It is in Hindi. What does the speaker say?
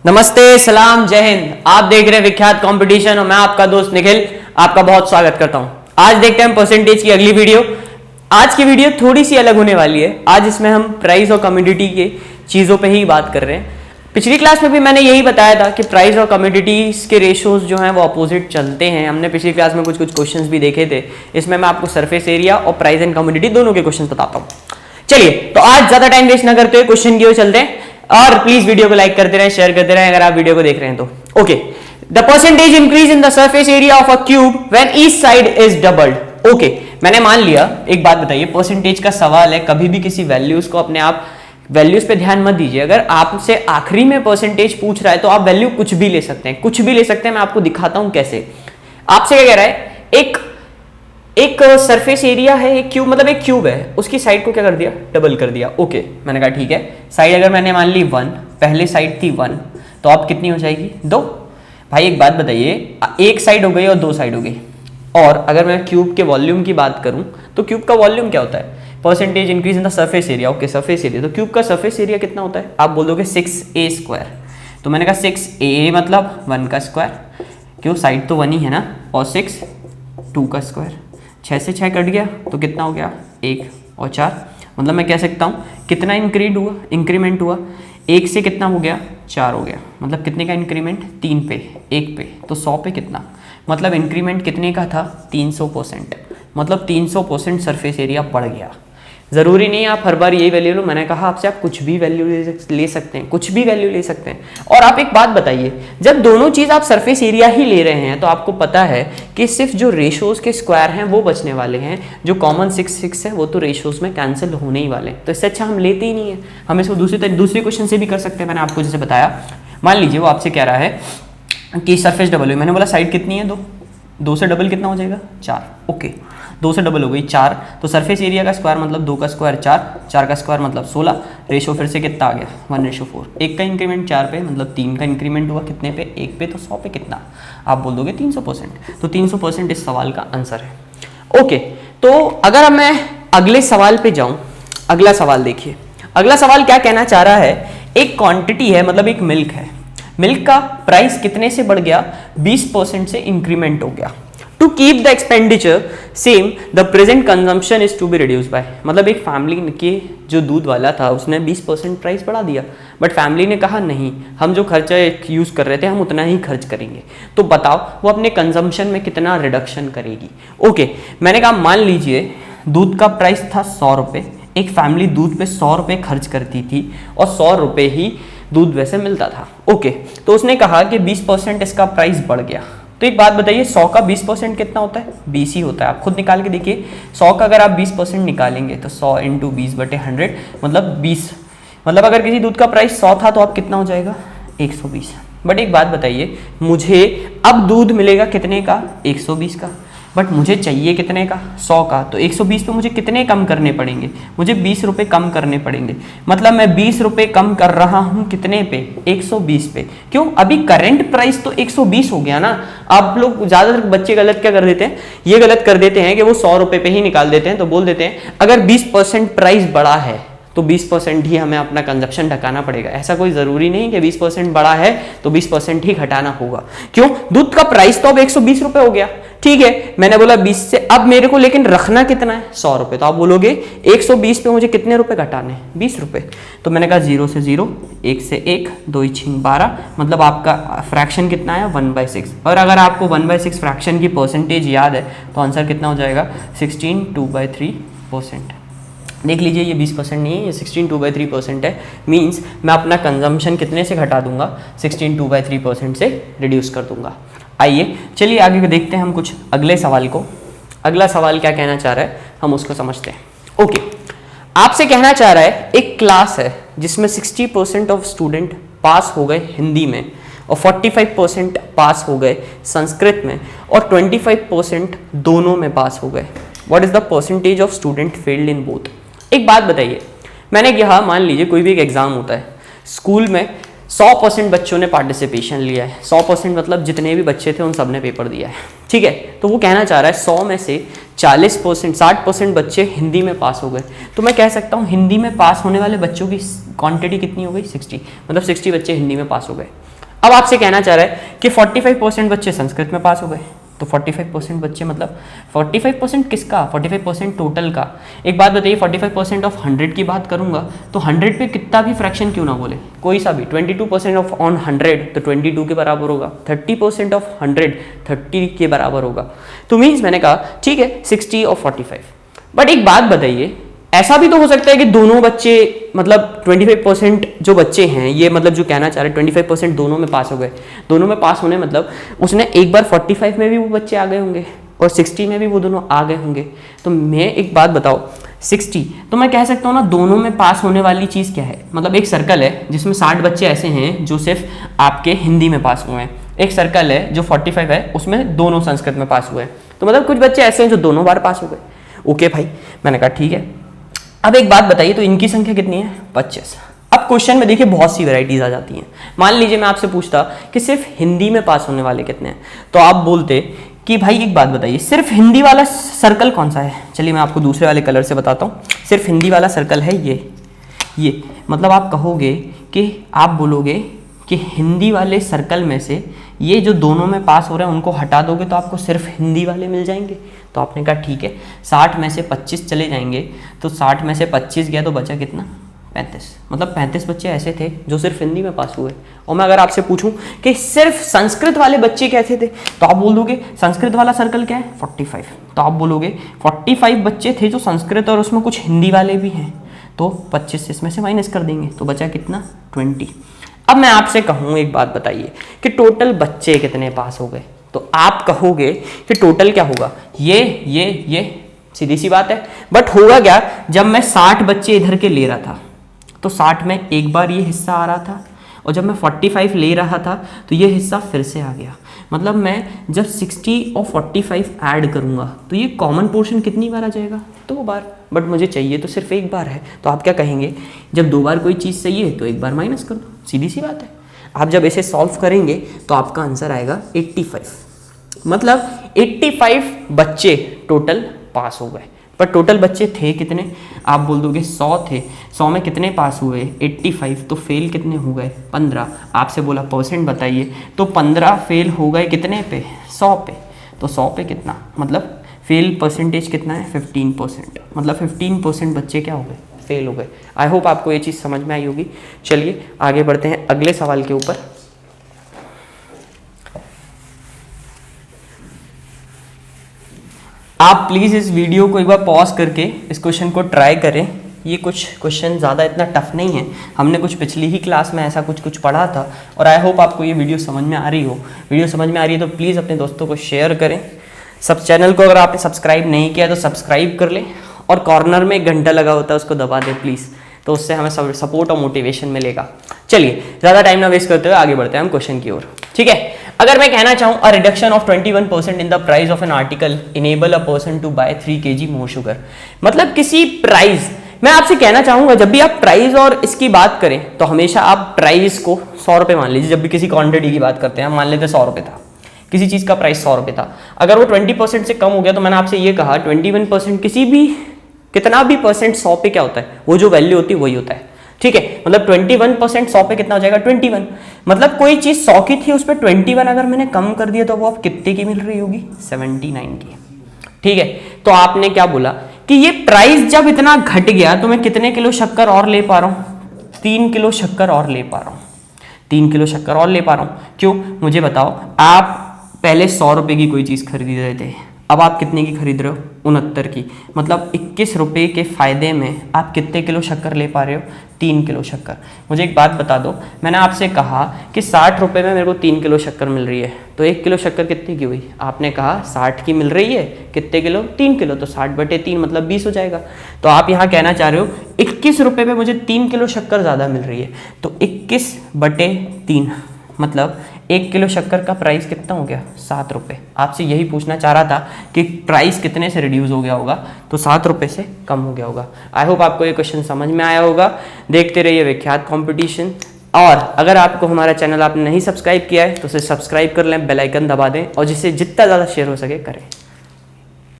नमस्ते, सलाम, जय हिंद। आप देख रहे हैं विख्यात कंपटीशन और मैं आपका दोस्त निखिल आपका बहुत स्वागत करता हूं। आज देखते हैं परसेंटेज की अगली वीडियो। आज की वीडियो थोड़ी सी अलग होने वाली है। आज इसमें हम प्राइस और कमोडिटी के चीज़ों पे ही बात कर रहे हैं। पिछली क्लास में भी मैंने यही बताया था कि प्राइस और कमोडिटीज के रेशोज जो हैं वो अपोजिट चलते हैं। हमने पिछली क्लास में कुछ क्वेश्चंस भी देखे थे। इसमें मैं आपको सरफेस एरिया और प्राइस एंड कमोडिटी दोनों के क्वेश्चन बताता हूँ। चलिए, तो आज ज्यादा टाइम वेस्ट ना करते हुए क्वेश्चन की ओर चलते हैं। और प्लीज वीडियो को लाइक करते रहें, शेयर करते रहें अगर आप वीडियो को देख रहे हैं तो। Okay, the percentage increase in the surface area of a cube when each side is doubled. Okay, मैंने मान लिया। एक बात बताइए, परसेंटेज का सवाल है, कभी भी किसी वैल्यूज को अपने आप वैल्यूज पे ध्यान मत दीजिए। अगर आपसे आखिरी में परसेंटेज पूछ रहा है तो आप वैल्यू कुछ भी ले सकते हैं, कुछ भी ले सकते हैं। मैं आपको दिखाता हूं कैसे। आपसे क्या कह रहा है, एक सरफेस एरिया है, एक क्यूब, मतलब एक क्यूब है, उसकी साइड को क्या कर दिया, डबल कर दिया। ओके, मैंने कहा ठीक है। साइड अगर मैंने मान ली 1, पहले साइड थी 1, तो अब कितनी हो जाएगी 2। भाई एक बात बताइए, एक साइड हो गई और 2 साइड हो गई। और अगर मैं क्यूब के वॉल्यूम की बात करूं तो क्यूब का वॉल्यूम क्या होता है, percentage increase in the surface area. Okay, surface area, तो क्यूब का सरफेस एरिया कितना होता है, आप बोल दोगे 6a²। तो मैंने कहा 6a मतलब 1 का स्क्वायर, क्यों, साइड तो 1 ही है ना, और 6 2 का स्क्वायर। 6 से 6 कट गया तो कितना हो गया, 1 और 4। मतलब मैं कह सकता हूँ कितना इंक्रीमेंट हुआ 1 से कितना हो गया, 4 हो गया। मतलब कितने का इंक्रीमेंट, 3 पे, 1 पे, तो 100 पे कितना, मतलब इंक्रीमेंट कितने का था, 300%। मतलब 300% सरफेस एरिया बढ़ गया। ज़रूरी नहीं है आप हर बार यही वैल्यू लो। मैंने कहा आपसे आप कुछ भी वैल्यू ले सकते हैं, कुछ भी वैल्यू ले सकते हैं। और आप एक बात बताइए, जब दोनों चीज़ आप सरफेस एरिया ही ले रहे हैं तो आपको पता है कि सिर्फ जो रेशोज़ के स्क्वायर हैं वो बचने वाले हैं, जो कॉमन 6 है वो तो रेशोज़ में कैंसिल होने ही वाले हैं। तो इससे अच्छा हम लेते ही नहीं है। हम इसको दूसरे क्वेश्चन से भी कर सकते हैं। मैंने आपको जैसे बताया, मान लीजिए वो आपसे कह रहा है कि सरफेस डबल हुई। मैंने बोला साइड कितनी है, 2 से डबल कितना हो जाएगा, 4। ओके, 2 से डबल हो गई 4, तो सरफेस एरिया का स्क्वायर मतलब 2 का स्क्वायर 4, 4 का स्क्वायर मतलब 16। रेशो फिर से कितना आ गया, 1:4। 1 का इंक्रीमेंट 4 पे, मतलब 3 का इंक्रीमेंट हुआ कितने पे, 1 पे, तो 100 पे कितना, आप बोल दोगे 300%। तो 300% इस सवाल का आंसर है। ओके, तो अगर मैं अगले सवाल पे जाऊँ, अगला सवाल देखिए। अगला सवाल क्या कहना चाह रहा है, एक क्वांटिटी है, मतलब एक मिल्क है, मिल्क का प्राइस कितने से बढ़ गया, 20% से इंक्रीमेंट हो गया। To keep the expenditure same the present consumption is to be reduce by. मतलब एक फैमिली के जो दूध वाला था उसने 20% प्राइस बढ़ा दिया, बट फैमिली ने कहा नहीं, हम जो खर्चा यूज़ कर रहे थे हम उतना ही खर्च करेंगे। तो बताओ वो अपने कंजम्पशन में कितना रिडक्शन करेगी। ओके, मैंने कहा मान लीजिए दूध का प्राइस था 100 रुपये, एक फैमिली दूध पे 100 रुपये खर्च करती थी और 100 रुपये ही दूध वैसे मिलता था। ओके, तो उसने कहा कि 20% इसका प्राइस बढ़ गया। तो एक बात बताइए, 100 का 20% कितना होता है, 20 ही होता है। आप खुद निकाल के देखिए, 100 का अगर आप 20% निकालेंगे तो 100 × 20/100 मतलब 20। मतलब अगर किसी दूध का प्राइस 100 था तो आप कितना हो जाएगा, 120। बट एक बात बताइए, मुझे अब दूध मिलेगा कितने का, 120 का, बट मुझे चाहिए कितने का, 100 का। तो 120 पे मुझे कितने कम करने पड़ेंगे, मुझे 20 रुपये कम करने पड़ेंगे। मतलब मैं 20 रुपये कम कर रहा हूँ कितने पे, 120 पे। क्यों, अभी करंट प्राइस तो 120 हो गया ना। आप लोग ज़्यादातर बच्चे गलत क्या कर देते हैं, ये गलत कर देते हैं कि वो 100 रुपये पे ही निकाल देते हैं। तो बोल देते हैं अगर 20% प्राइस बढ़ा है तो 20% ही हमें अपना कंजप्शन ढकाना पड़ेगा। ऐसा कोई ज़रूरी नहीं कि 20% बढ़ा है तो 20% ही घटाना होगा। क्यों, दूध का प्राइस तो अब 120 रुपये हो गया, ठीक है। मैंने बोला 20 से, अब मेरे को लेकिन रखना कितना है, 100 रुपये। तो आप बोलोगे 120 पे मुझे कितने रुपए घटाने, 20 रुपये। तो मैंने कहा 0 से 0, 1 से 1, 2 × 12, मतलब आपका फ्रैक्शन कितना आया, 1/6। और अगर आपको 1/6 फ्रैक्शन की परसेंटेज याद है तो आंसर कितना हो जाएगा, 16 2/3%। देख लीजिए, ये 20% नहीं है, ये 16 2/3% है। मींस मैं अपना कंजम्पशन कितने से घटा दूंगा, 16 2/3% से रिड्यूस कर दूंगा। आइए चलिए आगे देखते हैं हम कुछ अगले सवाल को। अगला सवाल क्या कहना चाह रहा है हम उसको समझते हैं। ओके, आपसे कहना चाह रहा है एक क्लास है जिसमें 60% ऑफ स्टूडेंट पास हो गए हिंदी में और 45% पास हो गए संस्कृत में और 25% दोनों में पास हो गए। What is the percentage of student failed in both. एक बात बताइए, मैंने कहा मान लीजिए कोई भी एक एग्जाम होता है, स्कूल में 100% बच्चों ने पार्टिसिपेशन लिया है। 100% मतलब जितने भी बच्चे थे उन सब ने पेपर दिया है, ठीक है। तो वो कहना चाह रहा है 100 में से 40% 60% बच्चे हिंदी में पास हो गए। तो मैं कह सकता हूँ हिंदी में पास होने वाले बच्चों की क्वांटिटी कितनी हो गई, 60, मतलब 60 बच्चे हिंदी में पास हो गए। अब आपसे कहना चाह रहा है कि 45% बच्चे संस्कृत में पास हो गए। तो 45% बच्चे मतलब 45% किसका, 45% टोटल का। एक बात बताइए, 45% ऑफ 100 की बात करूंगा तो 100 पे कितना भी फ्रैक्शन क्यों ना बोले, कोई सा भी, 22% ऑफ ऑन 100 तो 22 के बराबर होगा, 30% ऑफ 100 30 के बराबर होगा। तो मीन्स मैंने कहा ठीक है 60 और 45। बट एक बात बताइए, ऐसा भी तो हो सकता है कि दोनों बच्चे मतलब 25% जो बच्चे हैं, ये मतलब जो कहना चाह रहे हैं 25% दोनों में पास हो गए। दोनों में पास होने मतलब उसने एक बार 45 में भी वो बच्चे आ गए होंगे और 60 में भी वो दोनों आ गए होंगे। तो मैं एक बात बताओ, 60 तो मैं कह सकता हूँ ना दोनों में पास होने वाली चीज़ क्या है, मतलब एक सर्कल है जिसमें 60 बच्चे ऐसे हैं जो सिर्फ आपके हिंदी में पास हुए हैं, एक सर्कल है जो 45 है उसमें दोनों संस्कृत में पास हुए हैं। तो मतलब कुछ बच्चे ऐसे हैं जो दोनों बार पास हो गए। ओके भाई, मैंने कहा ठीक है। अब एक बात बताइए, तो इनकी संख्या कितनी है, 25। अब क्वेश्चन में देखिए बहुत सी वैरायटीज आ जाती हैं। मान लीजिए मैं आपसे पूछता कि सिर्फ हिंदी में पास होने वाले कितने हैं, तो आप बोलते कि भाई एक बात बताइए सिर्फ हिंदी वाला सर्कल कौन सा है। चलिए मैं आपको दूसरे वाले कलर से बताता हूँ। सिर्फ हिंदी वाला सर्कल है ये मतलब आप कहोगे कि आप बोलोगे कि हिंदी वाले सर्कल में से ये जो दोनों में पास हो रहे हैं उनको हटा दोगे तो आपको सिर्फ हिंदी वाले मिल जाएंगे। तो आपने कहा ठीक है, 60 में से 25 चले जाएंगे, तो 60 में से 25 गया तो बचा कितना, 35। मतलब 35 बच्चे ऐसे थे जो सिर्फ हिंदी में पास हुए। और मैं अगर आपसे पूछूं कि सिर्फ संस्कृत वाले बच्चे कैसे थे, तो आप बोल दोगे संस्कृत वाला सर्कल क्या है, 45। तो आप बोलोगे 45 बच्चे थे जो संस्कृत और उसमें कुछ हिंदी वाले भी हैं, तो 25 इसमें से माइनस कर देंगे तो बचा कितना, 20। अब मैं आपसे कहूँ एक बात बताइए कि टोटल बच्चे कितने पास हो गए, तो आप कहोगे कि टोटल क्या होगा, ये सीधी सी बात है। बट होगा क्या, जब मैं 60 बच्चे इधर के ले रहा था तो 60 में एक बार ये हिस्सा आ रहा था, और जब मैं 45 ले रहा था तो ये हिस्सा फिर से आ गया। मतलब मैं जब 60 और 45 ऐड करूंगा तो ये कॉमन पोर्शन कितनी बार आ जाएगा, 2 बार। बट मुझे चाहिए तो सिर्फ एक बार है, तो आप क्या कहेंगे, जब 2 बार कोई चीज़ सही है तो एक बार माइनस कर दो, सीधी सी बात है। आप जब इसे सॉल्व करेंगे तो आपका आंसर आएगा 85। मतलब 85 बच्चे टोटल पास हो गए। पर टोटल बच्चे थे कितने, आप बोल दोगे 100 थे, 100 में कितने पास हुए, 85, तो फेल कितने हो गए, 15। आपसे बोला परसेंट बताइए, तो 15 फेल हो गए कितने पे, 100 पे। तो 100 पे कितना, मतलब फेल परसेंटेज कितना है, 15%। मतलब 15% बच्चे क्या हो गए, फेल हो गए। आई होप आपको ये चीज़ समझ में आई होगी। चलिए आगे बढ़ते हैं अगले सवाल के ऊपर। आप प्लीज़ इस वीडियो को एक बार पॉज करके इस क्वेश्चन को ट्राई करें। ये कुछ क्वेश्चन ज़्यादा इतना टफ नहीं है, हमने कुछ पिछली ही क्लास में ऐसा कुछ पढ़ा था, और आई होप आपको ये वीडियो समझ में आ रही हो। वीडियो समझ में आ रही है तो प्लीज़ अपने दोस्तों को शेयर करें। सब चैनल को अगर आपने सब्सक्राइब नहीं किया तो सब्सक्राइब कर लें, और कॉर्नर में एक घंटा लगा होता है उसको दबा दें प्लीज़, तो उससे हमें सपोर्ट और मोटिवेशन मिलेगा। चलिए ज़्यादा टाइम ना वेस्ट करते हुए आगे बढ़ते हैं हम क्वेश्चन की ओर, ठीक है। अगर मैं कहना चाहूँ a reduction of 21% in the price of an article enable a person to buy 3 kg more sugar, मतलब किसी प्राइस, मैं आपसे कहना चाहूँगा जब भी आप प्राइस और इसकी बात करें तो हमेशा आप प्राइस को 100 रुपये मान लीजिए। जब भी किसी क्वांटिटी की बात करते हैं, हम मान लेते हैं 100 रुपये था, किसी चीज़ का प्राइस 100 रुपये था, अगर वो 20% से कम हो गया तो मैंने आपसे ये कहा 21% किसी भी कितना भी परसेंट 100 पे क्या होता है, वो जो वैल्यू होती है वही होता है, ठीक है। मतलब 21% 100 पे कितना हो जाएगा, 21। मतलब कोई चीज़ 100 की थी उस पर 21 अगर मैंने कम कर दिया तो वो अब कितने की मिल रही होगी, 79 की, ठीक है। तो आपने क्या बोला कि ये प्राइस जब इतना घट गया तो मैं कितने किलो शक्कर और ले पा रहा हूँ, 3 किलो शक्कर और ले पा रहा हूँ, 3 किलो शक्कर और ले पा रहा हूँ। क्यों, मुझे बताओ। आप पहले 100 रुपये की कोई चीज़ खरीद रहे थे, अब आप कितने की खरीद रहे हो, 69 की। मतलब 21 रुपये के फ़ायदे में आप कितने किलो शक्कर ले पा रहे हो, 3 किलो शक्कर। मुझे एक बात बता दो, मैंने आपसे कहा कि 60 रुपये में मेरे को 3 किलो शक्कर मिल रही है, तो 1 किलो शक्कर कितने की हुई, आपने कहा 60 की मिल रही है, कितने किलो, 3 किलो, तो 60/3 मतलब 20 हो जाएगा। तो आप यहाँ कहना चाह रहे हो 21 रुपये में मुझे 3 किलो शक्कर ज़्यादा मिल रही है, तो 21/3 मतलब 1 किलो शक्कर का प्राइस कितना हो गया, 7 रुपये। आपसे यही पूछना चाह रहा था कि प्राइस कितने से रिड्यूस हो गया होगा, तो 7 रुपये से कम हो गया होगा। आई होप आपको ये क्वेश्चन समझ में आया होगा। देखते रहिए विख्यात कंपटीशन। और अगर आपको हमारा चैनल आपने नहीं सब्सक्राइब किया है तो उसे सब्सक्राइब कर लें, बेल आइकन दबा दें और जिससे जितना ज़्यादा शेयर हो सके करें।